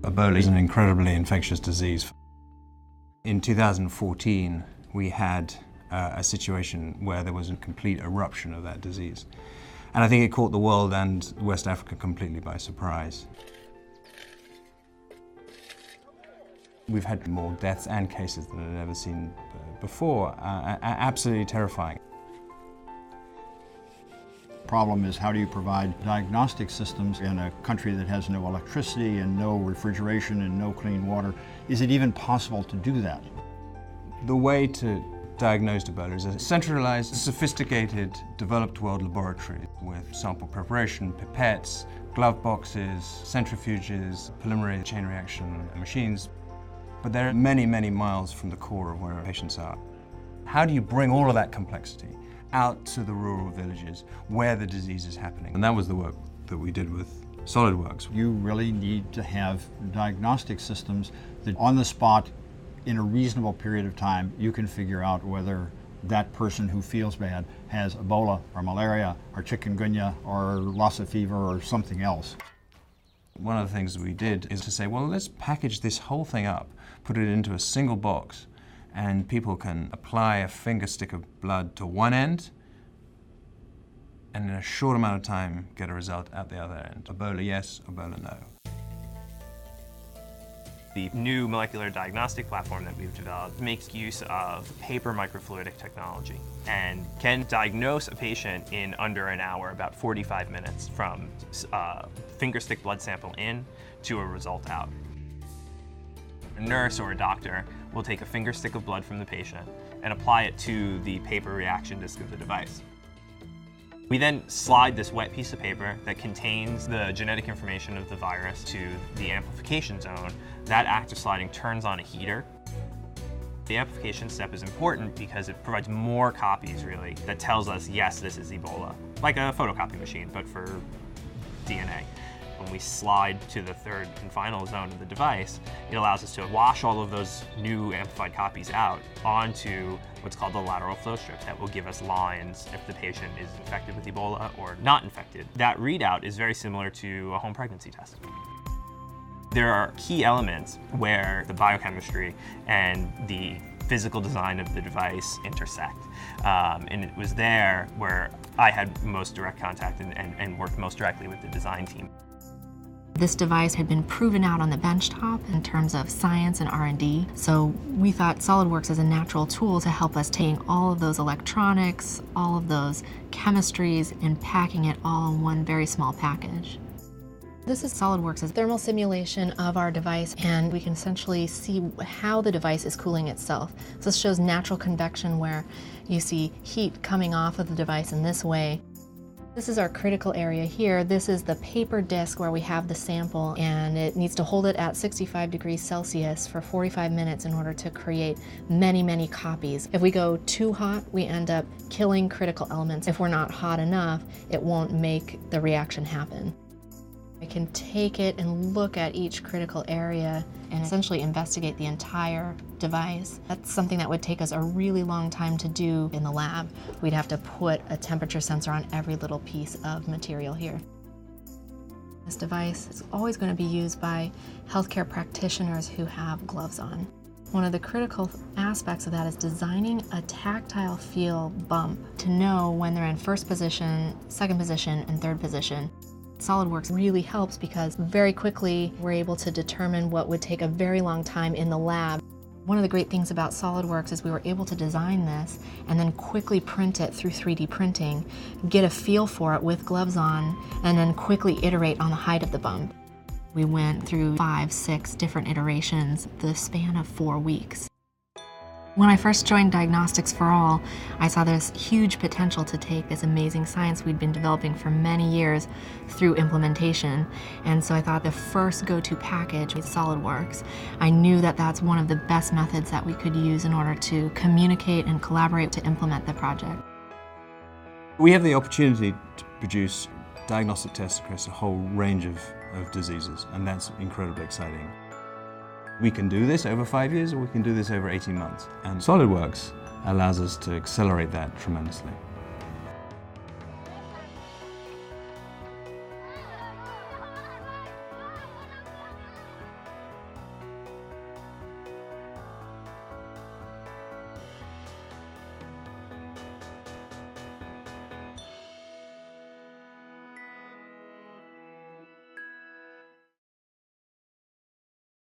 Ebola is an incredibly infectious disease. In 2014, we had a situation where there was a complete eruption of that disease. And I think it caught the world and West Africa completely by surprise. We've had more deaths and cases than I'd ever seen before. Absolutely terrifying. The problem is, how do you provide diagnostic systems in a country that has no electricity and no refrigeration and no clean water? Is it even possible to do that? The way to diagnose Ebola is a centralized, sophisticated, developed world laboratory with sample preparation, pipettes, glove boxes, centrifuges, polymerase chain reaction machines. But they're many, many miles from the core of where our patients are. How do you bring all of that complexity out to the rural villages where the disease is happening? And that was the work that we did with SolidWorks. You really need to have diagnostic systems that on the spot, in a reasonable period of time, you can figure out whether that person who feels bad has Ebola or malaria or chikungunya or Lassa fever or something else. One of the things that we did is to say, well, let's package this whole thing up, put it into a single box, and people can apply a finger stick of blood to one end, and in a short amount of time get a result at the other end. Ebola yes, Ebola no. The new molecular diagnostic platform that we've developed makes use of paper microfluidic technology and can diagnose a patient in under an hour, about 45 minutes, from a finger stick blood sample in to a result out. A nurse or a doctor will take a finger stick of blood from the patient and apply it to the paper reaction disc of the device. We then slide this wet piece of paper that contains the genetic information of the virus to the amplification zone. That active sliding turns on a heater. The amplification step is important because it provides more copies, really, that tells us, yes, this is Ebola. Like a photocopy machine, but for DNA. When we slide to the third and final zone of the device, it allows us to wash all of those new amplified copies out onto what's called the lateral flow strip that will give us lines if the patient is infected with Ebola or not infected. That readout is very similar to a home pregnancy test. There are key elements where the biochemistry and the physical design of the device intersect. And it was there where I had most direct contact and worked most directly with the design team. This device had been proven out on the benchtop in terms of science and R&D, so we thought SolidWorks is a natural tool to help us take all of those electronics, all of those chemistries, and packing it all in one very small package. This is SolidWorks' thermal simulation of our device, and we can essentially see how the device is cooling itself. So this shows natural convection where you see heat coming off of the device in this way. This is our critical area here. This is the paper disc where we have the sample, and it needs to hold it at 65 degrees Celsius for 45 minutes in order to create many, many copies. If we go too hot, we end up killing critical elements. If we're not hot enough, it won't make the reaction happen. I can take it and look at each critical area and essentially investigate the entire device. That's something that would take us a really long time to do in the lab. We'd have to put a temperature sensor on every little piece of material here. This device is always going to be used by healthcare practitioners who have gloves on. One of the critical aspects of that is designing a tactile feel bump to know when they're in first position, second position, and third position. SolidWorks really helps because very quickly we're able to determine what would take a very long time in the lab. One of the great things about SolidWorks is we were able to design this and then quickly print it through 3D printing, get a feel for it with gloves on, and then quickly iterate on the height of the bump. We went through 5, 6 different iterations the span of 4 weeks. When I first joined Diagnostics for All, I saw this huge potential to take this amazing science we'd been developing for many years through implementation. And so I thought the first go-to package was SolidWorks. I knew that that's one of the best methods that we could use in order to communicate and collaborate to implement the project. We have the opportunity to produce diagnostic tests across a whole range of diseases, and that's incredibly exciting. We can do this over 5 years, or we can do this over 18 months. And SolidWorks allows us to accelerate that tremendously.